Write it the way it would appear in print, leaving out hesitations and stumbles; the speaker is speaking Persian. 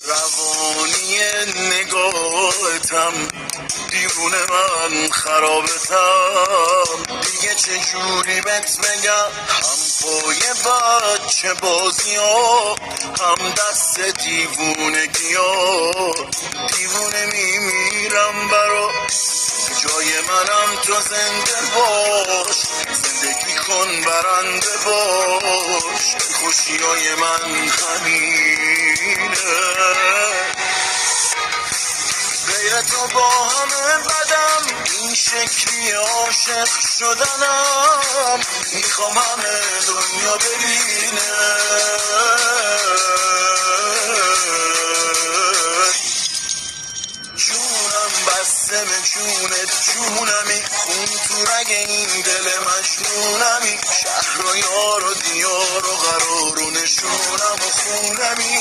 روانی نگاهتم دیوونه من خرابتم دیگه چجوری بهت بگم هم پای بچه بازی ها هم دست دیوونگی ها دیوونه میمیرم برا جای منم تو زنده باش زندگی کن برنده باش خوشیای من همینه غیر تو با همه بدم این شکلی عاشق شدنم میخوام همه دنیا ببینه جونم بسته به جونت جونمی خون تو رگ این دل مجنونمی شهر و یار و دیار و قرار و نشونم و خونمی